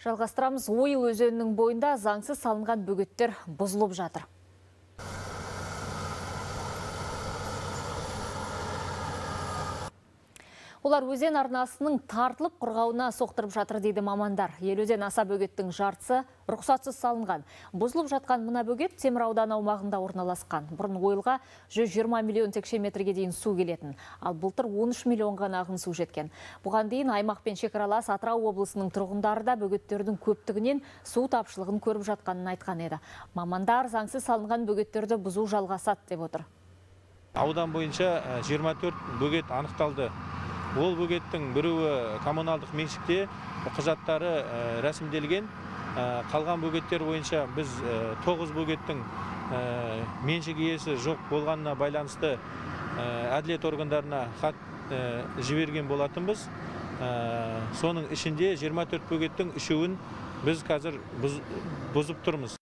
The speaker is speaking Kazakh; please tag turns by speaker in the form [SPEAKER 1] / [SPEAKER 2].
[SPEAKER 1] Жалғастырамыз. Ойыл өзенінің бойында заңсыз салынған бөгеттер бұзылып жатыр. Олар өзен арнасының тартылып құрғауына соқтырып жатыр дейді мамандар. Елуден аса бөгеттің жартысы рұқсатсыз салынған. Бұзылып жатқан мына бөгет Темір ауданы аумағында орналасқан. Бұрын ойылға 120 миллион текше метрге дейін су келетін. Ал былтыр 13 миллионға ағын су жеткен. Бұған дейін аймақпен шекаралас Атырау облысының тұрғындары да бөгеттердің көптігінен су тапшылығын көріп жатқанын айтқан еді. Мамандар заңсыз салынған бөгеттерді бұзу жалғасады деп отыр.
[SPEAKER 2] Аудан бойынша 24 бөгет анықталды. Ол бөгеттің біреуі коммуналдық меншікте, құжаттары рәсімделген. Қалған бөгеттер бойынша біз 9 бөгеттің меншік иесі жоқ болғанына байланысты әділет органдарына хат жіберген болатынбыз. Соның ішінде 24 бөгеттің үшеуін біз қазір бұзып тұрмыз.